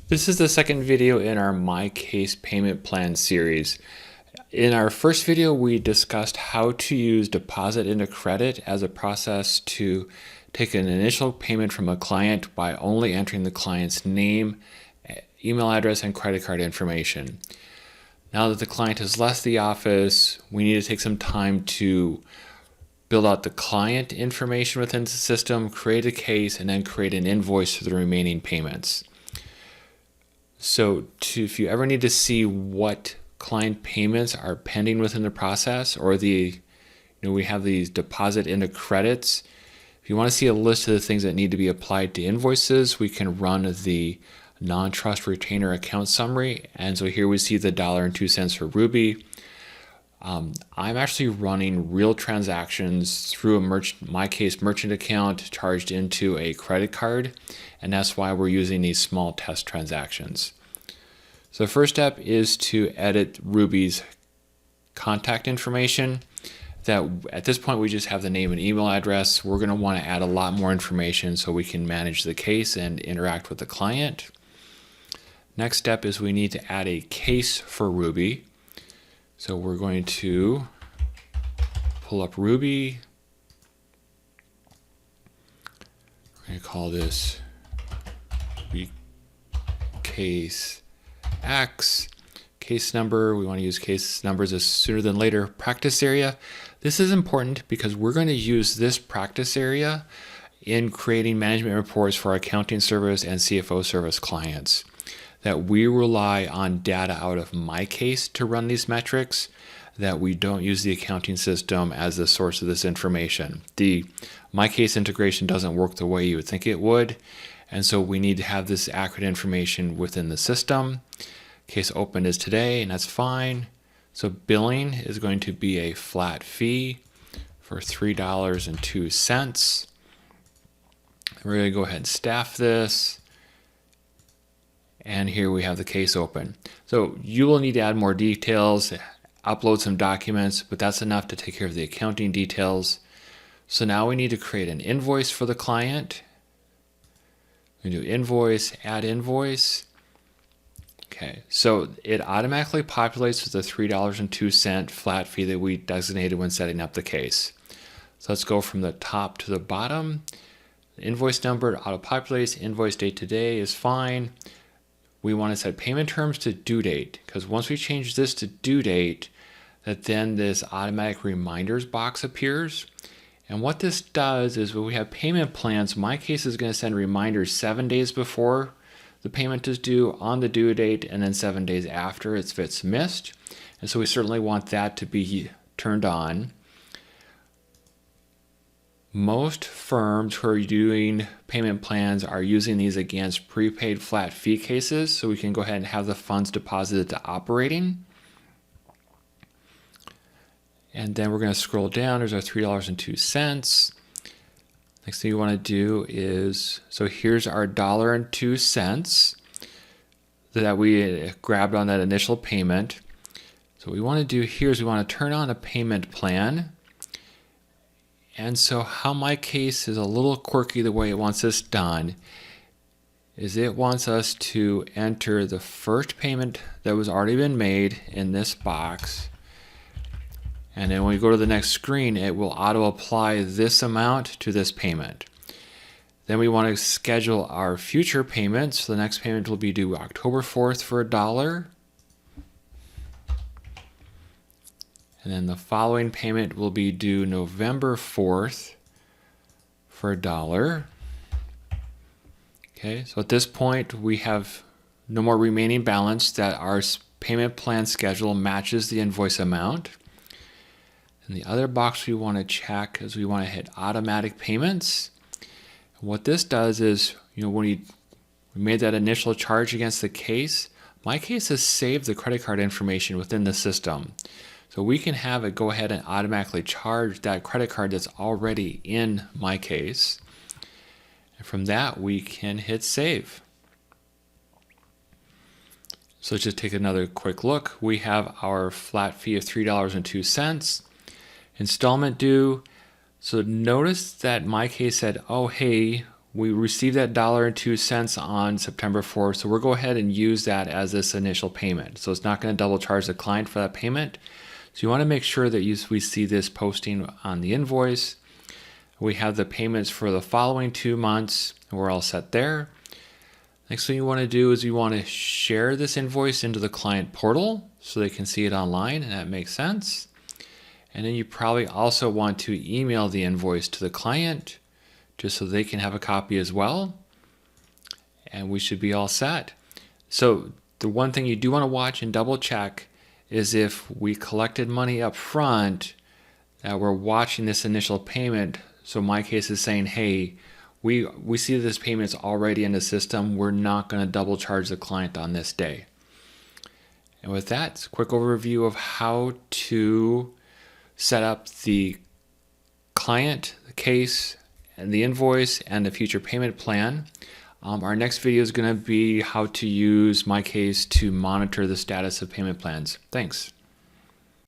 This is the second video in our MyCase payment plan series. In our first video, we discussed how to use deposit into credit as a process to take an initial payment from a client by only entering the client's name, email address, and credit card information. Now that the client has left the office, we need to take some time to build out the client information within the system, create a case, and then create an invoice for the remaining payments. So if you ever need to see what client payments are pending within the process, or we have these deposit into credits, if you want to see a list of the things that need to be applied to invoices, we can run the NonTrust retainer account summary. And so here we see the $1.02 for Ruby. I'm actually running real transactions through a MyCase merchant account charged into a credit card, and that's why we're using these small test transactions. So the first step is to edit Ruby's contact information. That at this point we just have the name and email address. We're going to want to add a lot more information so we can manage the case and interact with the client. Next step is we need to add a case for Ruby. So we're going to pull up Ruby. We're going to call this case X. Case number, we want to use case numbers as sooner than later. Practice area. This is important because we're going to use this practice area in creating management reports for our accounting service and CFO service clients. That we rely on data out of MyCase to run these metrics, that we don't use the accounting system as the source of this information. The MyCase integration doesn't work the way you would think it would, and so we need to have this accurate information within the system. Case opened is today, and that's fine. So billing is going to be a flat fee for $3.02. We're going to go ahead and staff this. And here we have the case open. So you will need to add more details, upload some documents, but that's enough to take care of the accounting details. So now we need to create an invoice for the client. We do invoice, add invoice. Okay, so it automatically populates with the $3.02 flat fee that we designated when setting up the case. So let's go from the top to the bottom. The invoice number auto-populates, invoice date today is fine. We want to set payment terms to due date, because once we change this to due date, that then this automatic reminders box appears. And what this does is when we have payment plans, MyCase is going to send reminders 7 days before the payment is due, on the due date, and then 7 days after if it's missed. And so we certainly want that to be turned on. Most firms who are doing payment plans are using these against prepaid flat fee cases, so we can go ahead and have the funds deposited to operating. And then we're going to scroll down. There's our $3.02. Next thing you want to do is, so here's our $1.02 that we grabbed on that initial payment. So what we want to do here is we want to turn on a payment plan. And so how MyCase is a little quirky the way it wants this done is it wants us to enter the first payment that was already been made in this box. And then when we go to the next screen, it will auto apply this amount to this payment. Then we want to schedule our future payments. The next payment will be due October 4th for $1. And then the following payment will be due November 4th for $1. Okay, so at this point we have no more remaining balance, that our payment plan schedule matches the invoice amount. And the other box we want to check is we want to hit automatic payments. And what this does is, when we made that initial charge against the case, MyCase has saved the credit card information within the system. So we can have it go ahead and automatically charge that credit card that's already in MyCase. And from that, we can hit save. So let's just take another quick look. We have our flat fee of $3.02. Installment due. So notice that MyCase said, oh, hey, We received that $1.02 on September 4th, so we'll go ahead and use that as this initial payment. So it's not going to double charge the client for that payment. So you want to make sure that we see this posting on the invoice. We have the payments for the following 2 months, and we're all set there. Next thing you want to do is you want to share this invoice into the client portal so they can see it online, and that makes sense. And then you probably also want to email the invoice to the client just so they can have a copy as well. And we should be all set. So the one thing you do want to watch and double check is if we collected money up front, that we're watching this initial payment. So MyCase is saying, hey, we see this payment's already in the system. We're not going to double charge the client on this day. And with that, it's a quick overview of how to set up the client, the case, and the invoice, and the future payment plan. Our next video is going to be how to use MyCase to monitor the status of payment plans. Thanks.